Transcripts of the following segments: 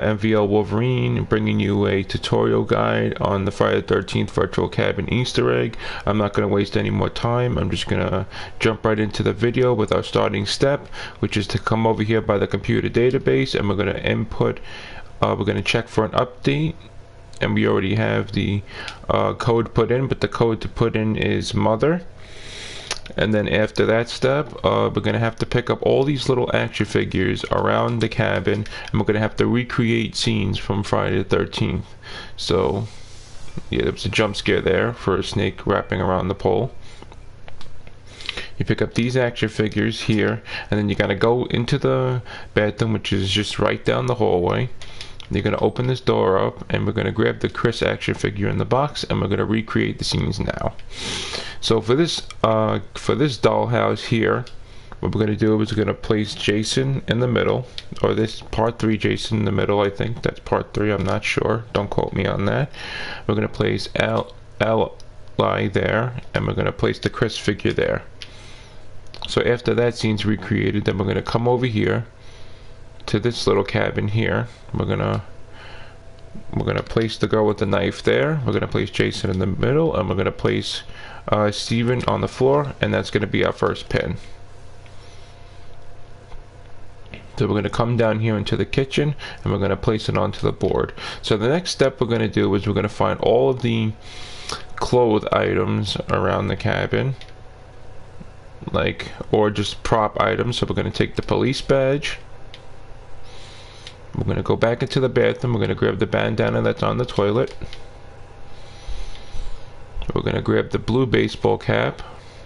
MVL Wolverine, bringing you a tutorial guide on the Friday the 13th Virtual Cabin Easter egg. I'm not going to waste any more time. I'm just going to jump right into the video with our starting step, which is to come over here by the computer database, and we're going to input, we're going to check for an update. And we already have the code put in, but the code to put in is mother. And then after that step, we're going to have to pick up all these little action figures around the cabin, and we're going to have to recreate scenes from Friday the 13th. So, yeah, there was a jump scare there for a snake wrapping around the pole. You pick up these action figures here, and then you got to go into the bathroom, which is just right down the hallway. You're going to open this door up, and we're going to grab the Chris action figure in the box, and we're going to recreate the scenes now. So for this dollhouse here, what we're going to do is we're going to place Jason in the middle, or this part 3 Jason in the middle. I think that's part 3, I'm not sure, don't quote me on that. We're going to place Ally there, and we're going to place the Chris figure there. So after that scene's recreated, then we're going to come over here to this little cabin here. We're gonna place the girl with the knife there. We're gonna place Jason in the middle, and we're gonna place Steven on the floor, and that's gonna be our first pin. So we're gonna come down here into the kitchen, and we're gonna place it onto the board. So the next step we're gonna do is we're gonna find all of the clothes items around the cabin, or just prop items. So we're gonna take the police badge. We're going to go back into the bathroom. We're going to grab the bandana that's on the toilet. We're going to grab the blue baseball cap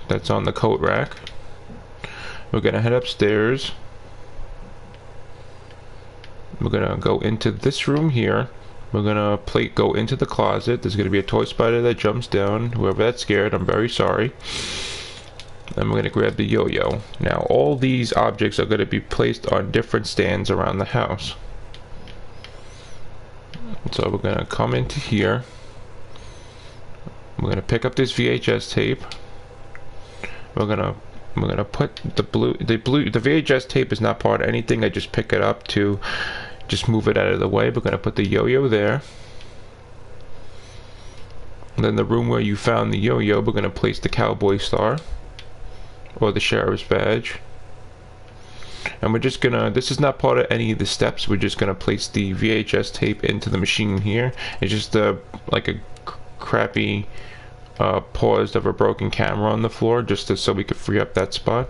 that's on the coat rack. We're going to head upstairs. We're going to go into this room here. We're going to go into the closet. There's going to be a toy spider that jumps down. Whoever that's scared, I'm very sorry. And we're going to grab the yo-yo. Now all these objects are going to be placed on different stands around the house. So we're going to come into here. We're going to pick up this VHS tape. We're going to put the VHS tape is not part of anything. I just pick it up to just move it out of the way. We're going to put the yo-yo there. And then the room where you found the yo-yo, we're going to place the cowboy star or the sheriff's badge. And we're just gonna, this is not part of any of the steps, we're just gonna place the VHS tape into the machine here. It's just like a crappy pause of a broken camera on the floor, just so we could free up that spot.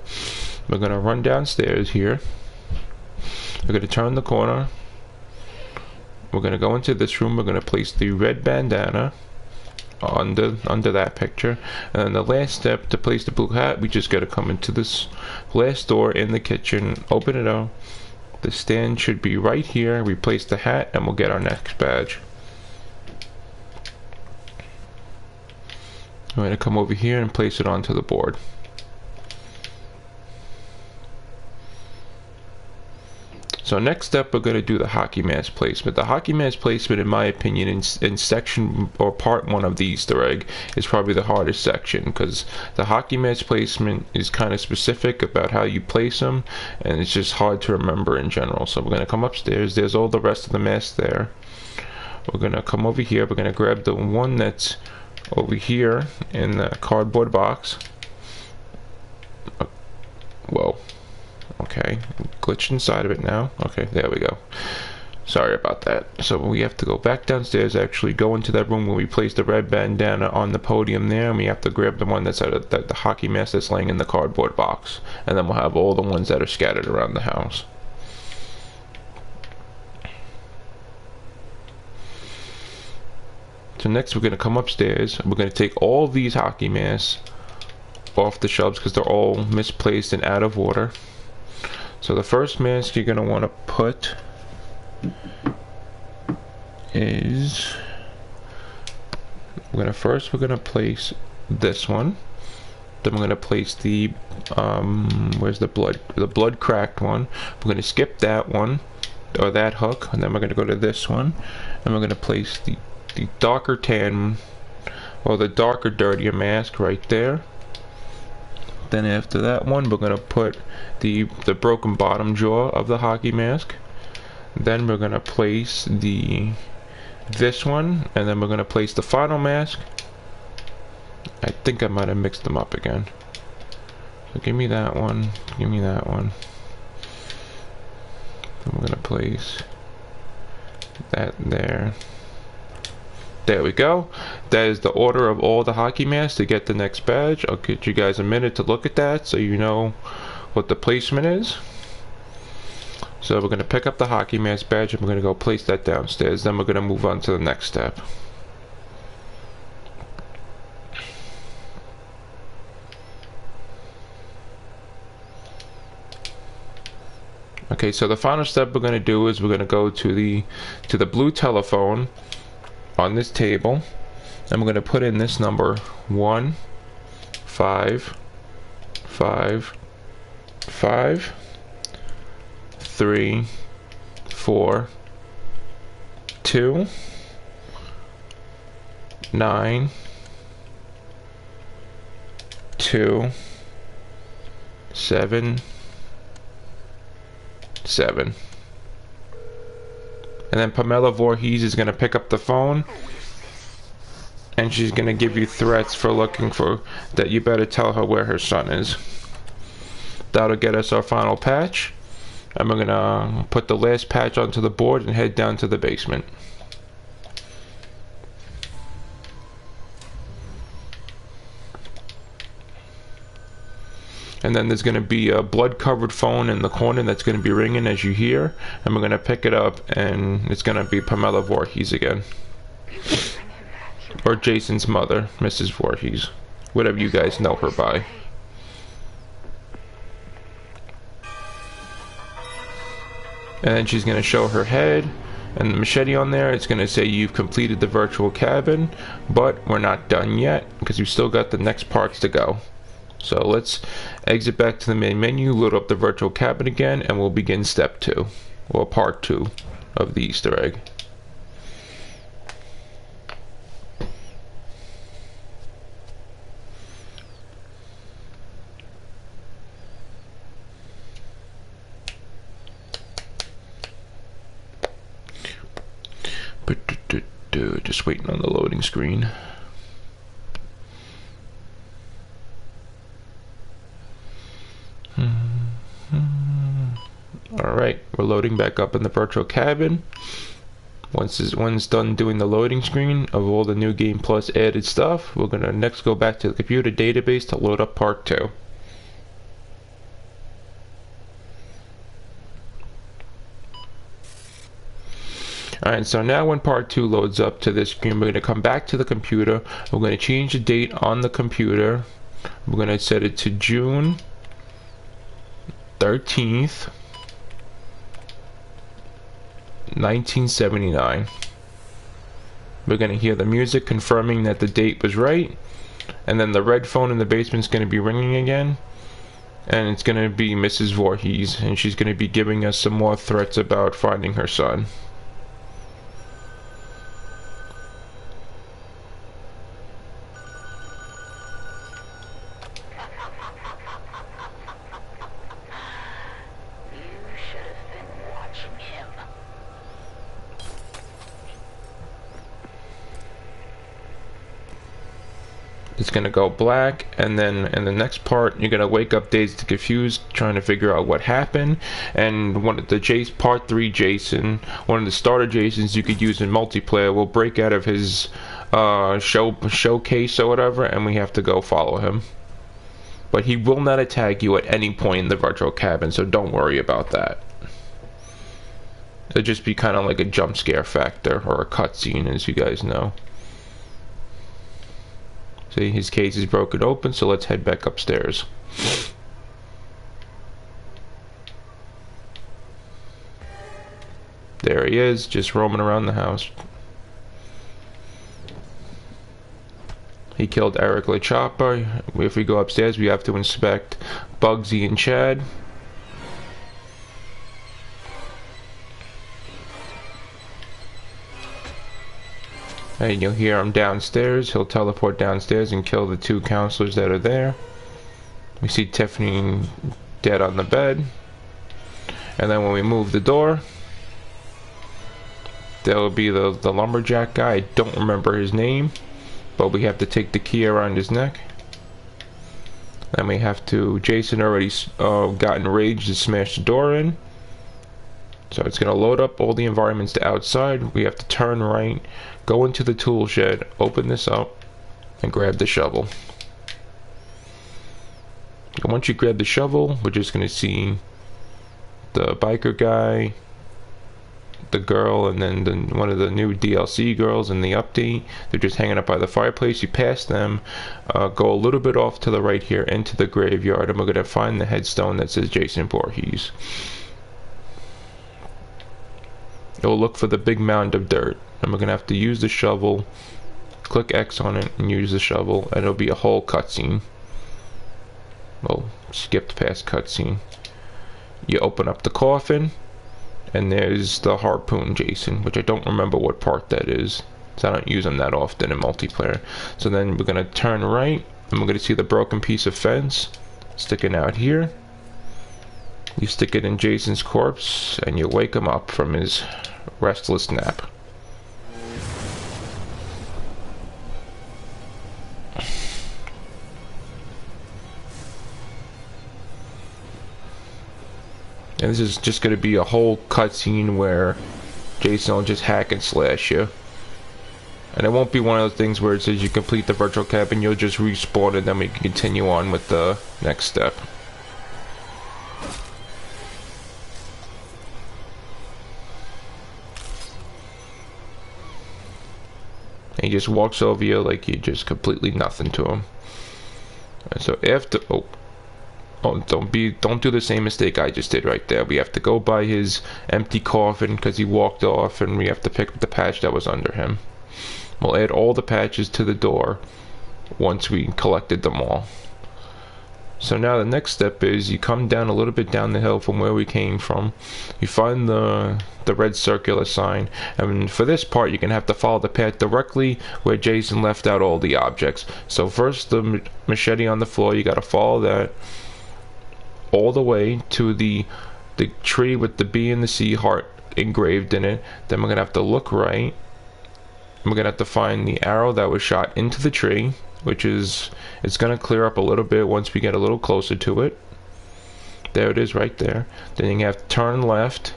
We're gonna run downstairs here. We're gonna turn the corner. We're gonna go into this room. We're gonna place the red bandana under that picture, and then the last step, to place the blue hat, we just got to come into this last door in the kitchen, open it up. The stand should be right here. We place the hat, and we'll get our next badge. I'm going to come over here and place it onto the board. So next step, we're going to do the hockey mask placement. The hockey mask placement, in my opinion, in section or part 1 of the Easter egg, is probably the hardest section, because the hockey mask placement is kind of specific about how you place them, and it's just hard to remember in general. So we're going to come upstairs. There's all the rest of the masks there. We're going to come over here. We're going to grab the one that's over here in the cardboard box. Whoa. Okay, glitched inside of it now. Okay, there we go. Sorry about that. So we have to go back downstairs, actually go into that room where we placed the red bandana on the podium there, and we have to grab the one that's out the hockey mask that's laying in the cardboard box. And then we'll have all the ones that are scattered around the house. So next we're going to come upstairs. We're going to take all these hockey masks off the shelves because they're all misplaced and out of order. So the first mask you're going to want to put is, we're going to place this one. Then we're going to place the where's the blood cracked one. We're going to skip that one, or that hook, and then we're going to go to this one, and we're going to place the darker tan, or the darker dirtier mask right there. Then after that one, we're going to put the broken bottom jaw of the hockey mask. Then we're gonna place this one, and then we're gonna place the final mask. I think I might have mixed them up again. So give me that one, give me that one. Then we're gonna place that there. There we go. That is the order of all the hockey masks to get the next badge. I'll get you guys a minute to look at that so you know what the placement is. So we're going to pick up the hockey mask badge and we're going to go place that downstairs. Then we're going to move on to the next step. Okay, so the final step we're going to do is we're going to go to the blue telephone on this table, and we're going to put in this number 1 5 5 5 3 4 2 9 2 7 7. And then Pamela Voorhees is going to pick up the phone and she's going to give you threats for looking for that you better tell her where her son is. That'll get us our final patch, and we're going to put the last patch onto the board and head down to the basement. And then there's going to be a blood-covered phone in the corner that's going to be ringing as you hear, and we're going to pick it up, and it's going to be Pamela Voorhees again. Or Jason's mother, Mrs. Voorhees. Whatever you guys know her by. And then she's going to show her head and the machete on there. It's going to say you've completed the virtual cabin, but we're not done yet because we've still got the next parts to go. So let's exit back to the main menu, load up the virtual cabin again, and we'll begin step 2, or part 2 of the Easter egg. Just waiting on the loading screen. Alright, we're loading back up in the virtual cabin. Once it's done doing the loading screen of all the new Game Plus added stuff, we're going to next go back to the computer database to load up part 2. Alright, so now when part 2 loads up to this screen, we're going to come back to the computer. We're going to change the date on the computer. We're going to set it to June 13th, 1979. We're going to hear the music confirming that the date was right, and then the red phone in the basement is going to be ringing again, and it's going to be Mrs. Voorhees, and she's going to be giving us some more threats about finding her son. It's going to go black, and then in the next part you're going to wake up dazed and confused trying to figure out what happened. And one of the part 3 Jason, one of the starter Jasons you could use in multiplayer, will break out of his showcase or whatever, and we have to go follow him. But he will not attack you at any point in the virtual cabin, so don't worry about that. It'll just be kind of like a jump scare factor or a cutscene, as you guys know. See, his case is broken open, so let's head back upstairs. There he is, just roaming around the house. He killed Eric LaChapa. If we go upstairs, we have to inspect Bugsy and Chad. And you'll hear him downstairs. He'll teleport downstairs and kill the 2 counselors that are there. We see Tiffany dead on the bed. And then when we move the door, There will be the lumberjack guy. I don't remember his name, but we have to take the key around his neck. Then we have to, Jason already got enraged and smashed the door in. So it's going to load up all the environments to outside. We have to turn right, go into the tool shed, open this up, and grab the shovel. And once you grab the shovel, we're just going to see the biker guy, the girl, and then one of the new DLC girls in the update. They're just hanging up by the fireplace. You pass them, go a little bit off to the right here into the graveyard, and we're going to find the headstone that says Jason Voorhees. You'll look for the big mound of dirt, and we're going to have to use the shovel, click X on it, and use the shovel, and it'll be a whole cutscene. Well, skipped past cutscene. You open up the coffin, and there's the harpoon Jason, which I don't remember what part that is, so I don't use them that often in multiplayer. So then we're going to turn right, and we're going to see the broken piece of fence sticking out here. You stick it in Jason's corpse, and you wake him up from his restless nap. And this is just going to be a whole cutscene where Jason will just hack and slash you. And it won't be one of those things where it says you complete the virtual cabin, you'll just respawn and then we can continue on with the next step. And he just walks over you like you're just completely nothing to him. And so after... don't do the same mistake I just did right there. We have to go by his empty coffin because he walked off, and we have to pick up the patch that was under him. We'll add all the patches to the door once we collected them all. So now the next step is you come down a little bit down the hill from where we came from. You find the red circular sign, and for this part you're gonna have to follow the path directly where Jason left out all the objects. So first the machete on the floor, you gotta follow that all the way to the tree with the B and the C heart engraved in it. Then we're gonna have to look right. We're gonna have to find the arrow that was shot into the tree, which is, it's gonna clear up a little bit once we get a little closer to it. There it is right there. Then you have to turn left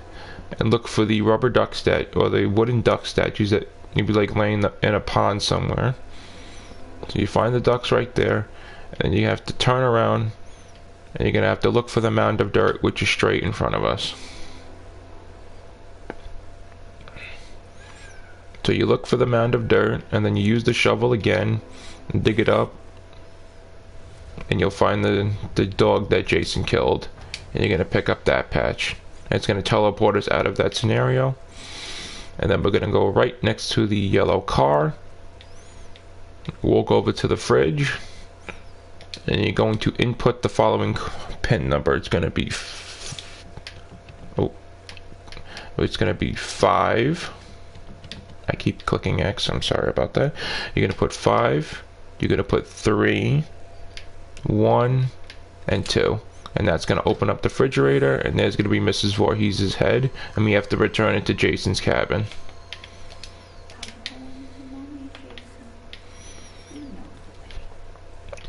and look for the rubber duck statue, or the wooden duck statues that you'd be like laying in a pond somewhere. So you find the ducks right there, and you have to turn around, and you're gonna have to look for the mound of dirt, which is straight in front of us. So you look for the mound of dirt, and then you use the shovel again and dig it up, and you'll find the dog that Jason killed, and you're gonna pick up that patch. And it's gonna teleport us out of that scenario, and then we're gonna go right next to the yellow car, walk over to the fridge, and you're going to input the following pin number. It's gonna be it's gonna be 5. I keep clicking X, I'm sorry about that. You're gonna put 5, you're gonna put 3, 1, and 2. And that's gonna open up the refrigerator, and there's gonna be Mrs. Voorhees' head, and we have to return it to Jason's cabin.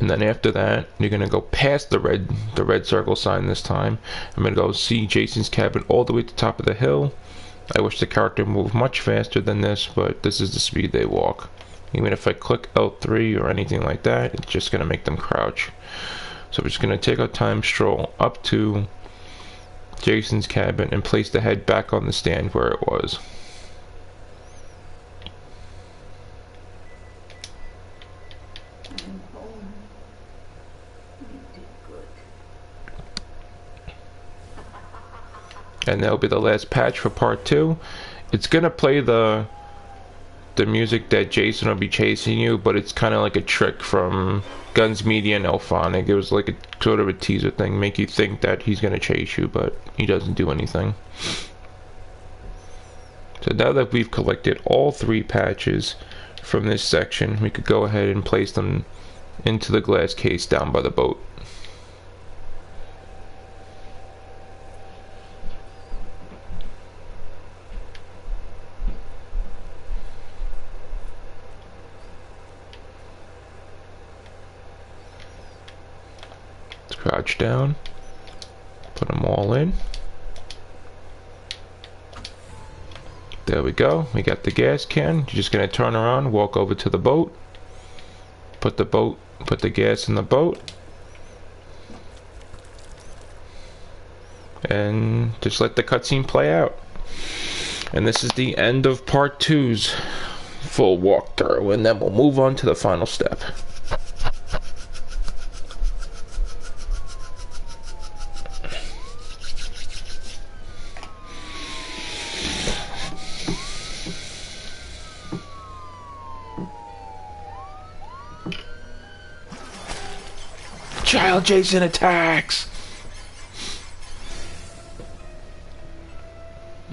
And then after that, you're gonna go past the red circle sign this time. I'm gonna go see Jason's cabin all the way to the top of the hill. I wish the character moved much faster than this, but this is the speed they walk. Even if I click L3 or anything like that, it's just gonna make them crouch. So we're just gonna take our time, stroll up to Jason's cabin, and place the head back on the stand where it was. And that'll be the last patch for part 2. It's gonna play the music that Jason will be chasing you, but it's kind of like a trick from Guns Media and Elphonic. It was like a sort of a teaser thing, make you think that he's gonna chase you, but he doesn't do anything. So now that we've collected all 3 patches from this section, we could go ahead and place them into the glass case down by the boat. Crouch down. Put them all in. There we go. We got the gas can. You're just gonna turn around, walk over to the boat. Put the gas in the boat. And just let the cutscene play out. And this is the end of part 2's full walkthrough, and then we'll move on to the final step. Child Jason attacks!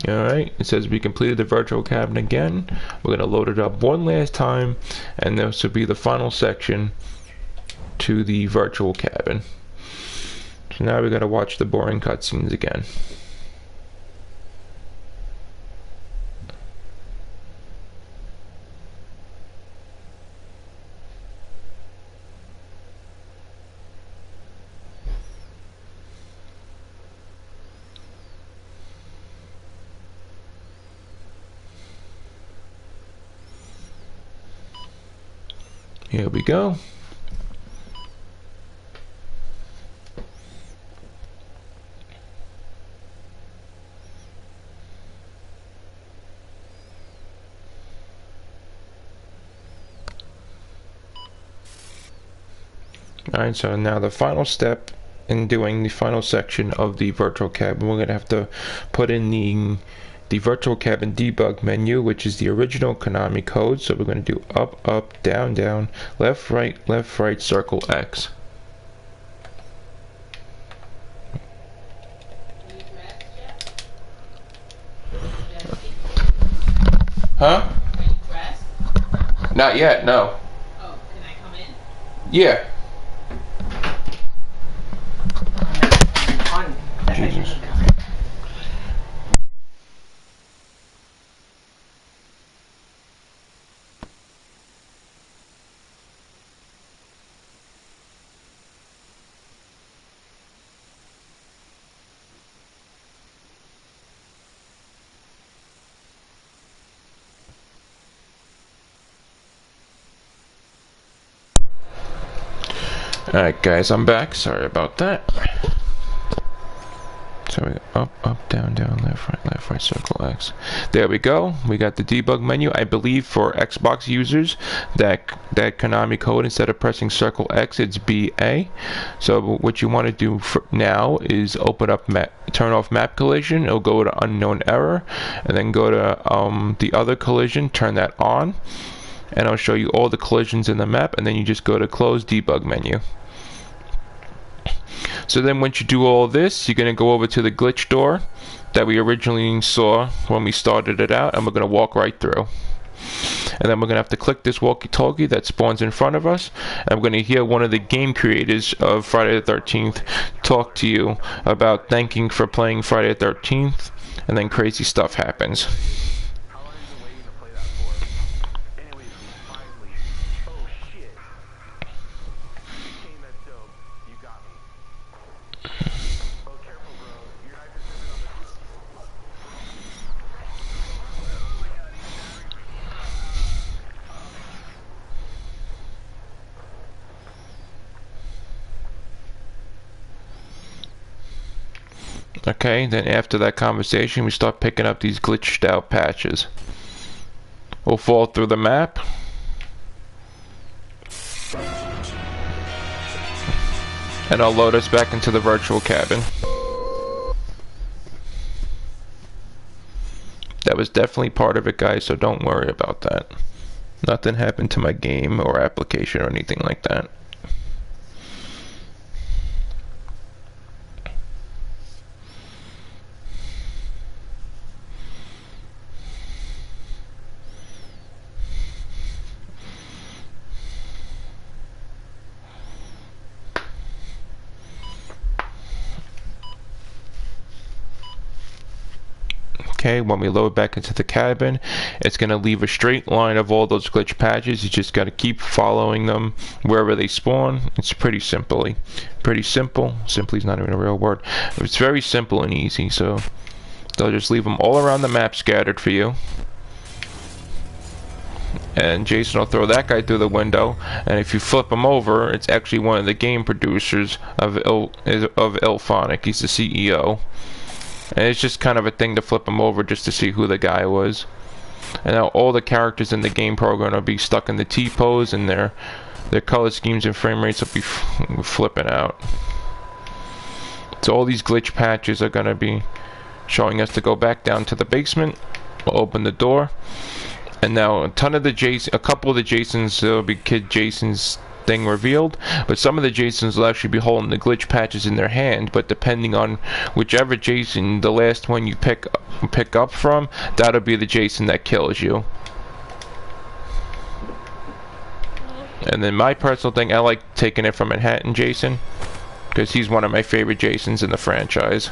Alright, it says we completed the virtual cabin again. We're going to load it up one last time, and this will be the final section to the virtual cabin. So now we're going to watch the boring cutscenes again. Here we go. Alright, so now the final step in doing the final section of the virtual cabin, we're going to have to put in the virtual cabin debug menu, which is the original Konami code. So we're going to do up, up, down, down, left, right, circle X. Huh? Are you dressed? Not yet, no. Oh, can I come in? Yeah. On. Jesus. Alright guys, I'm back. Sorry about that. So we go up, down, left, right, circle X. There we go. We got the debug menu. I believe for Xbox users that Konami code, instead of pressing circle X, it's BA. So what you want to do now is open up turn off map collision. It'll go to unknown error, and then go to the other collision, turn that on, and I'll show you all the collisions in the map, and then you just go to close debug menu. So then once you do all this, you're going to go over to the glitch door that we originally saw when we started it out, and we're going to walk right through. And then we're going to have to click this walkie-talkie that spawns in front of us, and we're going to hear one of the game creators of Friday the 13th talk to you about thanking for playing Friday the 13th, and then crazy stuff happens. Okay, then after that conversation, we start picking up these glitched out patches. We'll fall through the map. And I'll load us back into the virtual cabin. That was definitely part of it, guys, so don't worry about that. Nothing happened to my game or application or anything like that. okay, when we load back into the cabin, it's going to leave a straight line of all those glitch patches. You just got to keep following them wherever they spawn. It's pretty simple. Simply is not even a real word. It's very simple and easy, so they'll just leave them all around the map scattered for you. And Jason will throw that guy through the window, and if you flip him over, it's actually one of the game producers of IllFonic. He's the CEO. And it's just kind of a thing to flip him over just to see who the guy was. And now all the characters in the game program will be stuck in the T-pose, and their color schemes and frame rates will be flipping out. So all these glitch patches are going to be showing us to go back down to the basement. We'll open the door. And now a couple of the Jasons, will be Kid Jason's thing revealed, but some of the Jasons will actually be holding the glitch patches in their hand, but depending on whichever Jason, the last one you pick up from, that'll be the Jason that kills you. And then my personal thing, I like taking it from Manhattan Jason, because he's one of my favorite Jasons in the franchise.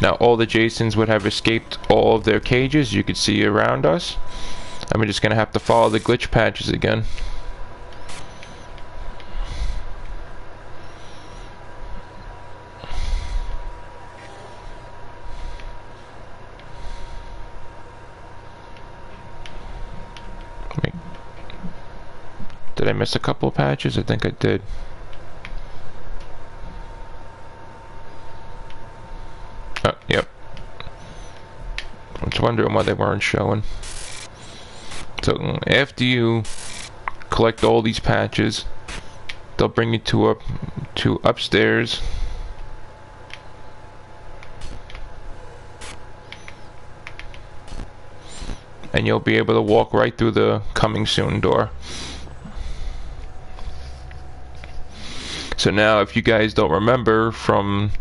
Now all the Jasons would have escaped all of their cages, you could see around us. I'm just going to have to follow the glitch patches again. Wait. Did I miss a couple of patches? I think I did. Oh, yep. I was wondering why they weren't showing. So after you collect all these patches, they'll bring you to upstairs. And you'll be able to walk right through the coming soon door. So now, if you guys don't remember from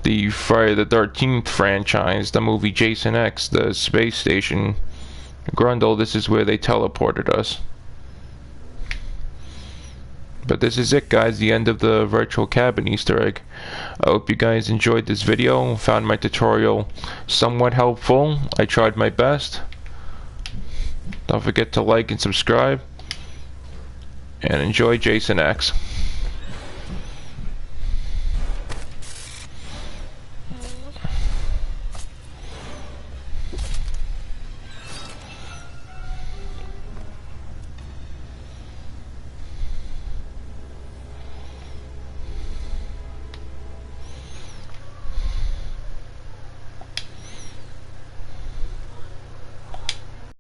the Friday the 13th franchise, the movie Jason X, the space station Grundle, this is where they teleported us. But this is it, guys, the end of the virtual cabin Easter egg. I hope you guys enjoyed this video, found my tutorial somewhat helpful. I tried my best. Don't forget to like and subscribe, and enjoy Jason X.